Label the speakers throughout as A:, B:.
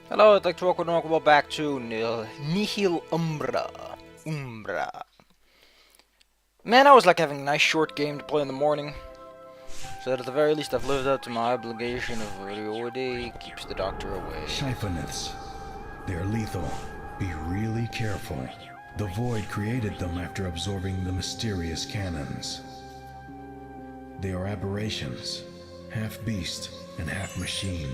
A: Hello, I'd like to welcome back to Nihilumbra. Man, I was like having a nice short game to play in the morning. So that at the very least I've lived up to my obligation of radio a day keeps the doctor away.
B: Siphoniths. They're lethal. Be really careful. The Void created them after absorbing the mysterious cannons. They are aberrations, half beast and half machine.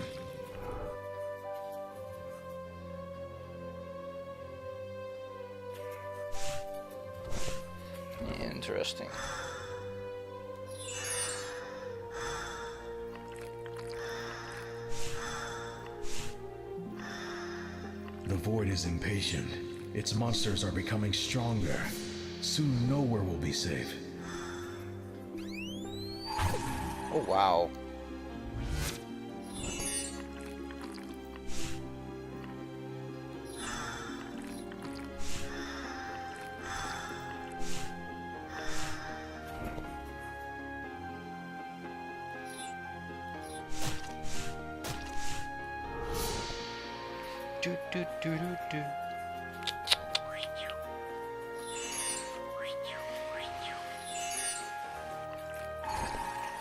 A: Interesting.
B: The Void is impatient. Its monsters are becoming stronger. Soon nowhere will be safe.
A: Oh wow. Do, do, do, do, do.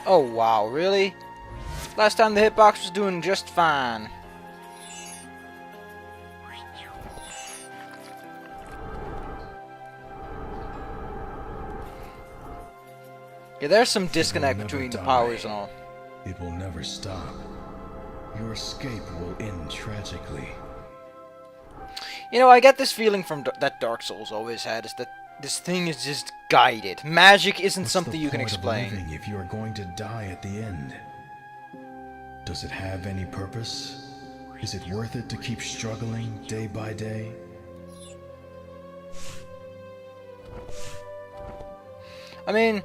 A: Oh wow, really? Last time the hitbox was doing just fine. Yeah, there's some disconnect between the powers and all.
B: It will never stop. Your escape will end tragically.
A: You know, I get this feeling from that Dark Souls always had, is that this thing is just guided. Magic isn't
B: What's
A: something
B: the
A: you can
B: point of
A: explain.
B: living if you are going to die at the end? Does it have any purpose? Is it worth it to keep struggling day by day?
A: I mean,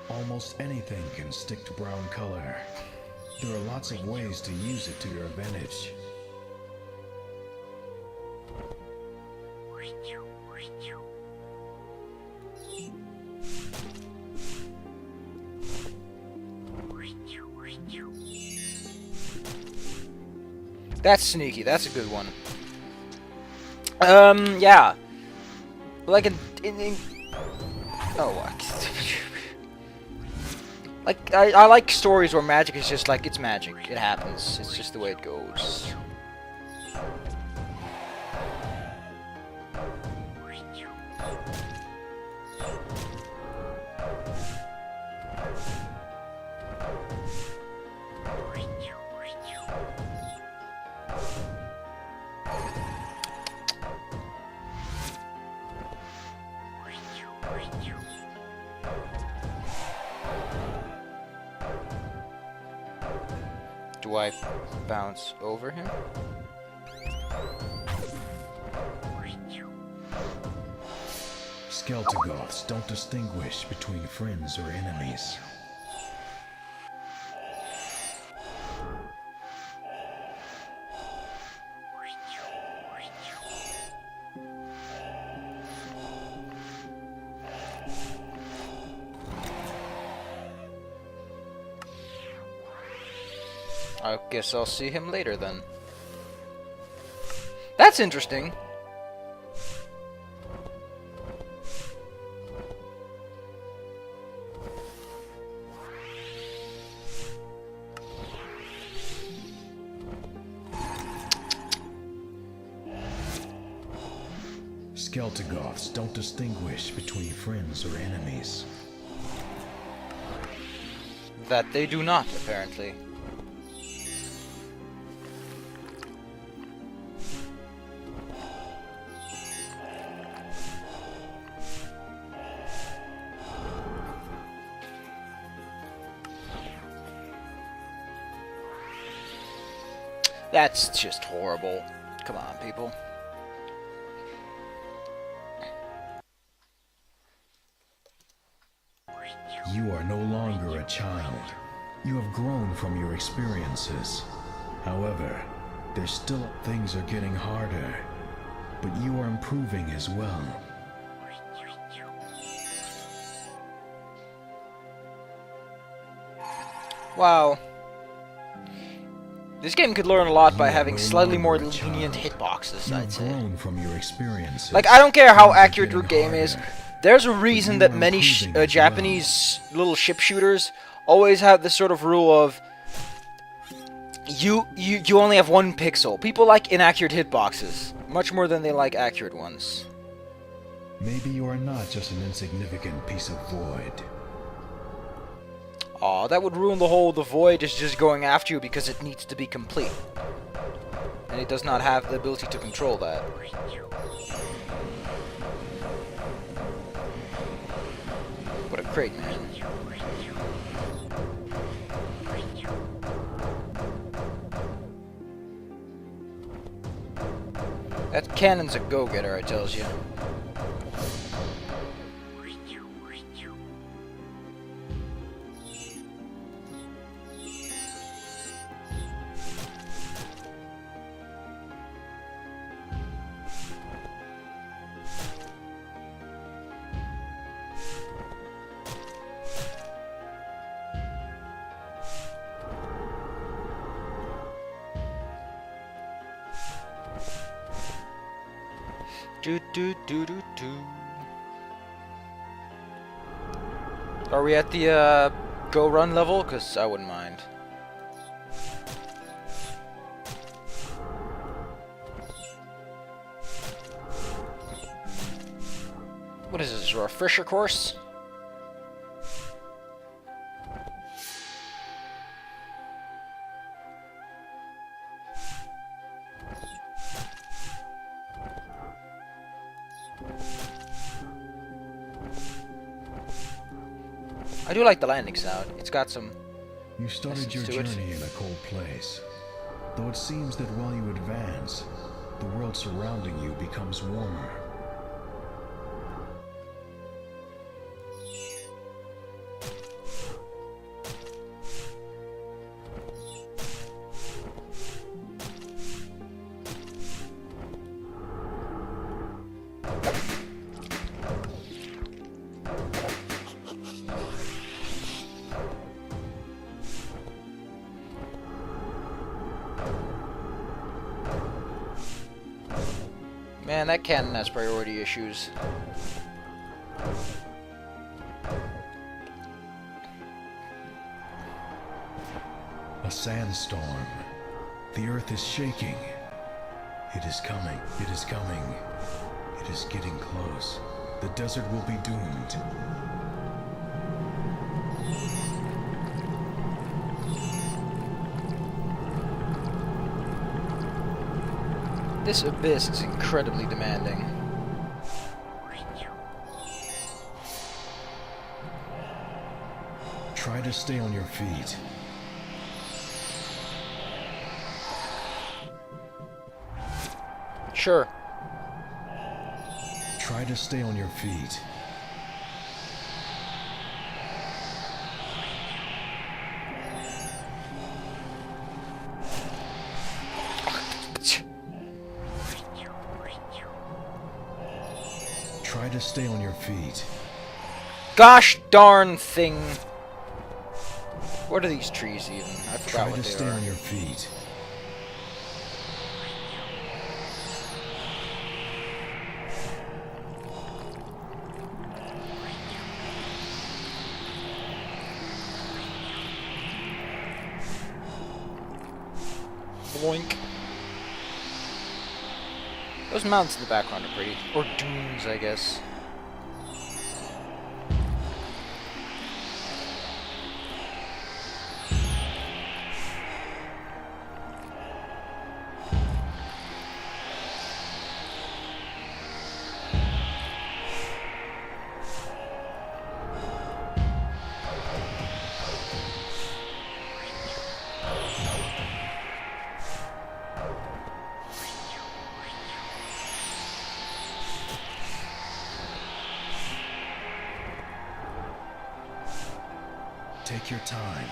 B: Almost anything can stick to brown color. There are lots of ways to use it to your advantage.
A: that's sneaky. That's a good one. Yeah. Like oh, like I like stories where magic is just like it's magic. It happens. It's just the way it goes. Do I bounce over him?
B: Skeltigoths don't distinguish between friends or enemies.
A: I guess I'll see him later then. That's interesting.
B: Skeltigoths don't distinguish between friends or enemies.
A: That they do not, apparently. That's just horrible. Come on, people.
B: You are no longer a child. You have grown from your experiences. However, there's still things are getting harder, but you are improving as well.
A: Wow. This game could learn a lot by
B: You
A: having
B: no
A: slightly more
B: longer a
A: lenient
B: child.
A: hitboxes,
B: You've
A: I'd say.
B: grown from your experiences.
A: Like, I don't care how
B: Things are
A: accurate your
B: getting
A: game is.
B: harder.
A: There's a reason
B: you
A: that
B: are
A: many
B: improving as
A: Japanese little ship shooters always have this sort of rule of you only have one pixel. People like inaccurate hitboxes much more than they like accurate ones.
B: Maybe you are not just an insignificant piece of void.
A: Aw, that would ruin the void is just going after you because it needs to be complete. And it does not have the ability to control that. What a crate, man. That cannon's a go-getter, I tells you. Do do do do do. Are we at the go run level? Cause I wouldn't mind. What is this? A refresher course? I do like the landing sound. It's got some...
B: You started your
A: essence to it.
B: journey in a cold place. Though it seems that while you advance, the world surrounding you becomes warmer.
A: Man, that cannon has priority issues.
B: A sandstorm. The earth is shaking. It is coming. It is coming. It is getting close. The desert will be doomed.
A: This abyss is incredibly demanding.
B: Try to stay on your feet.
A: Sure.
B: Try to stay on your feet. Try to stay on your feet.
A: Gosh darn thing. What are these trees even? I forgot
B: Try
A: what
B: to
A: they
B: stay
A: are.
B: on your feet.
A: Boink. Those mountains in the background are pretty. Or dunes, I guess.
B: Take your time.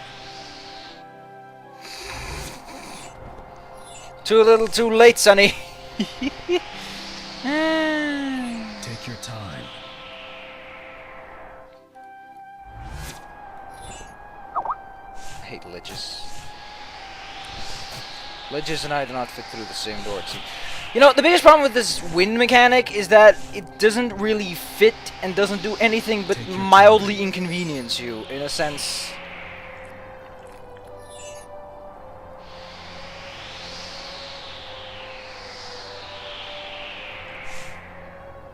A: Too little, too late, Sonny.
B: Take your time.
A: I hate liches. Ledges and I do not fit through the same door. You know, the biggest problem with this wind mechanic is that it doesn't really fit and doesn't do anything but mildly inconvenience you, in a sense.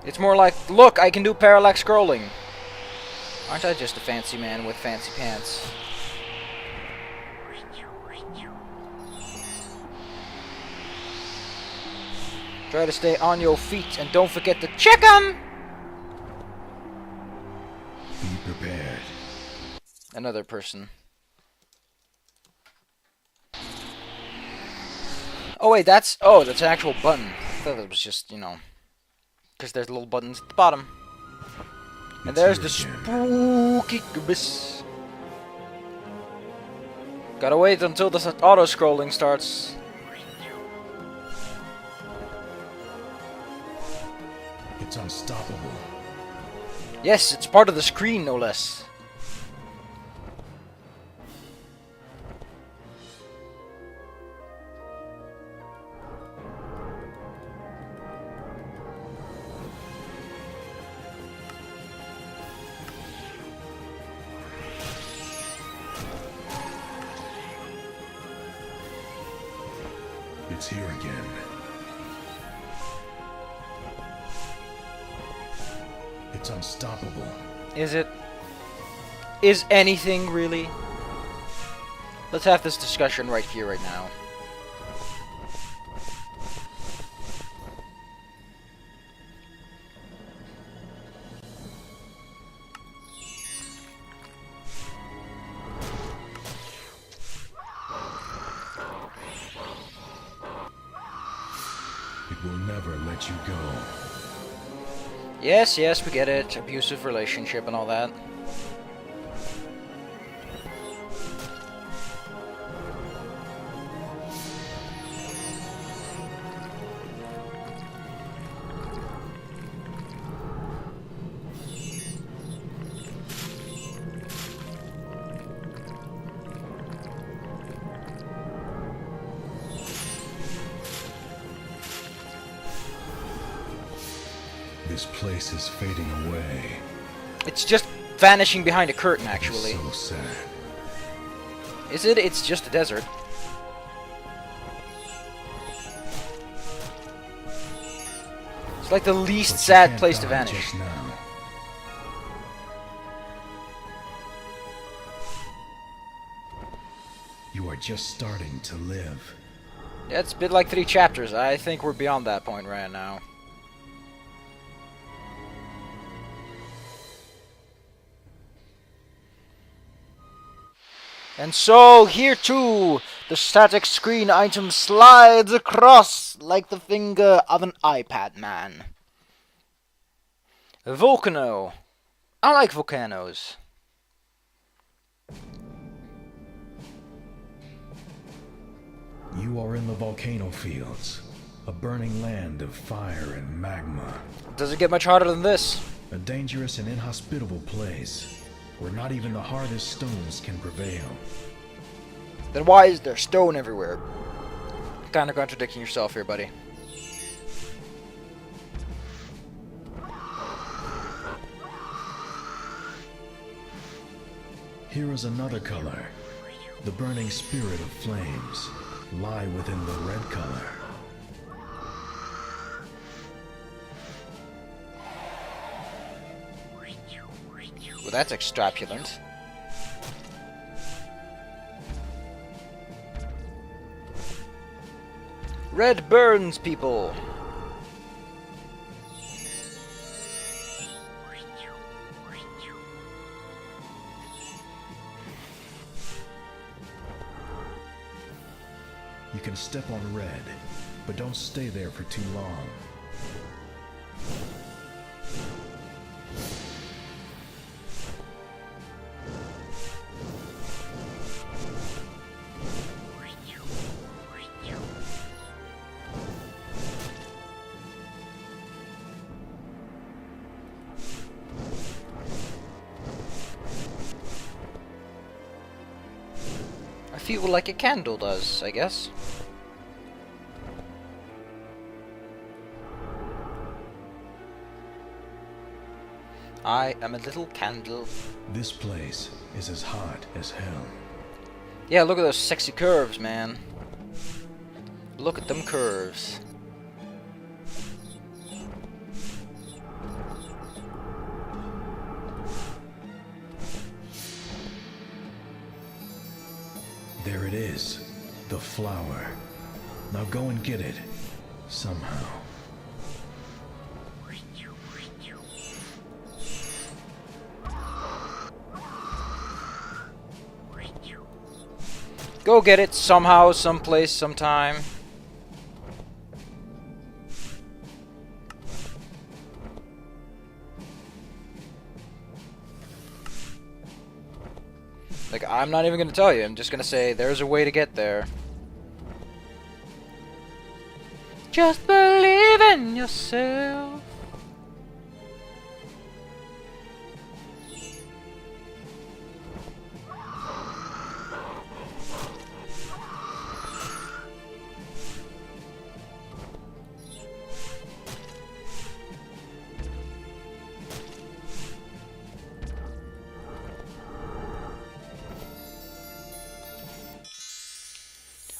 A: It's more like, look, I can do parallax scrolling. Aren't I just a fancy man with fancy pants? Try to stay on your feet and don't forget to check 'em!
B: Be prepared.
A: Another person. Oh wait, that's an actual button. I thought it was just, you know, because there's little buttons at the bottom. And there's the Shoetique Abyss. Gotta wait until the auto-scrolling starts.
B: It's unstoppable.
A: Yes, it's part of the screen, no less.
B: It's here again. It's unstoppable.
A: Is it? Is anything really? Let's have this discussion right here, right now.
B: It will never let you go.
A: Yes, yes, we get it. Abusive relationship and all that.
B: This place is fading away.
A: It's just vanishing behind a curtain, actually.
B: So sad.
A: Is it? It's just a desert. It's like the least sad place to vanish.
B: Just now. You are just starting to live.
A: Yeah, it's a bit like 3 chapters. I think we're beyond that point right now. And so, here too, the static screen item slides across like the finger of an iPad man. Volcano. I like volcanoes.
B: You are in the Volcano Fields, a burning land of fire and magma.
A: Does it get much harder than this?
B: A dangerous and inhospitable place, where not even the hardest stones can prevail.
A: Then why is there stone everywhere? Kinda contradicting yourself here, buddy.
B: Here is another color. The burning spirit of flames lie within the red color.
A: Well, that's extrapulent. Red burns people.
B: You can step on red, but don't stay there for too long.
A: I feel like a candle does, I guess. I am a little candle.
B: This place is as hot as hell.
A: Yeah, look at those sexy curves, man. Look at them curves.
B: There it is. The flower. Now go and get it. Somehow.
A: Go get it somehow, someplace, sometime. Like, I'm not even gonna tell you, I'm just gonna say there's a way to get there. Just believe in yourself.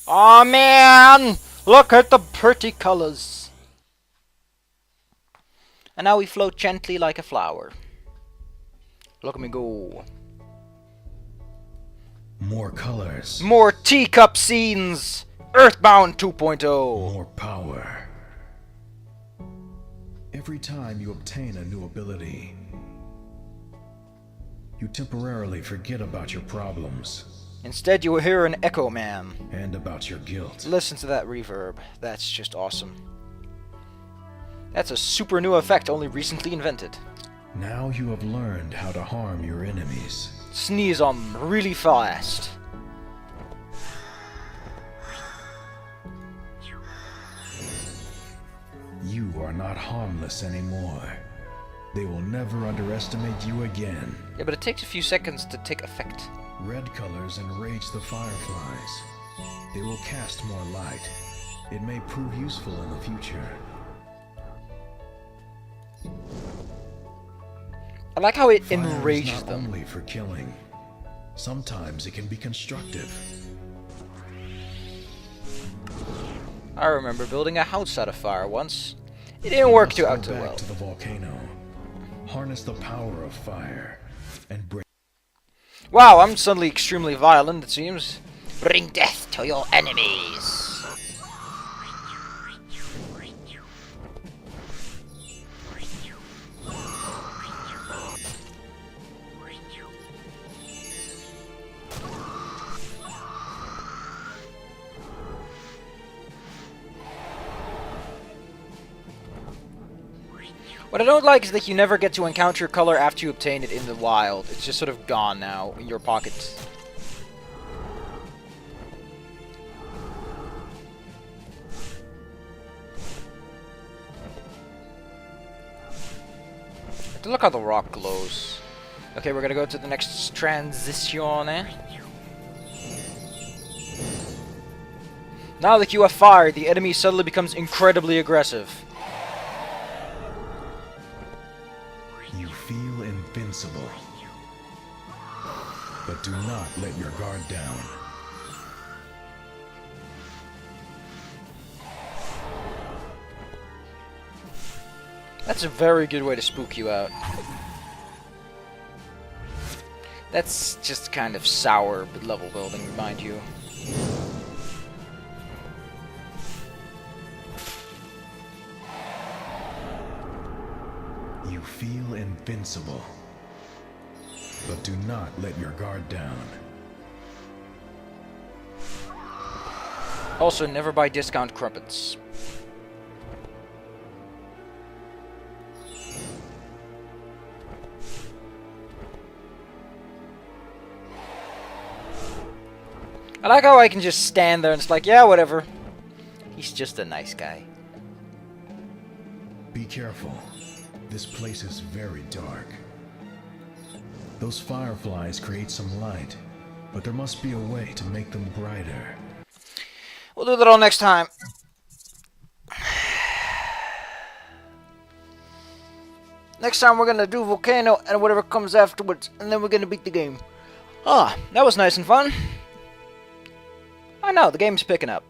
A: Aw, man! Look at the pretty colors. And now we float gently like a flower. Look at me go.
B: More colors.
A: More teacup scenes! Earthbound 2.0.
B: More power. Every time you obtain a new ability, you temporarily forget about your problems.
A: Instead, you will hear an Echo Man.
B: And about your guilt.
A: Listen to that reverb. That's just awesome. That's a super new effect, only recently invented.
B: Now you have learned how to harm your enemies.
A: Sneeze on them really fast.
B: You are not harmless anymore. They will never underestimate you again.
A: Yeah, but it takes a few seconds to take effect.
B: Red colors enrage the fireflies. They will cast more light. It may prove useful in the future.
A: I like how it
B: Fire
A: enrages
B: is not
A: them.
B: only for killing. Sometimes it can be constructive.
A: I remember building a house out of fire once. It didn't work too
B: Go back
A: well.
B: to the volcano. Harness the power of fire and bring.
A: Wow, I'm suddenly extremely violent, it seems. Bring death to your enemies. What I don't like is that you never get to encounter color after you obtain it in the wild. It's just sort of gone now in your pocket. Look how the rock glows. Okay, we're gonna go to the next transition. Now that you have fire, the enemy suddenly becomes incredibly aggressive.
B: You feel invincible. But do not let your guard down.
A: That's a very good way to spook you out. That's just kind of sour level building, mind you.
B: You feel invincible. But do not let your guard down.
A: Also, never buy discount crumpets. I like how I can just stand there and it's like, yeah, whatever. He's just a nice guy.
B: Be careful. This place is very dark. Those fireflies create some light, but there must be a way to make them brighter.
A: We'll do that all next time. Next time we're gonna do Volcano and whatever comes afterwards, and then we're gonna beat the game. Ah, that was nice and fun. I know, the game's picking up.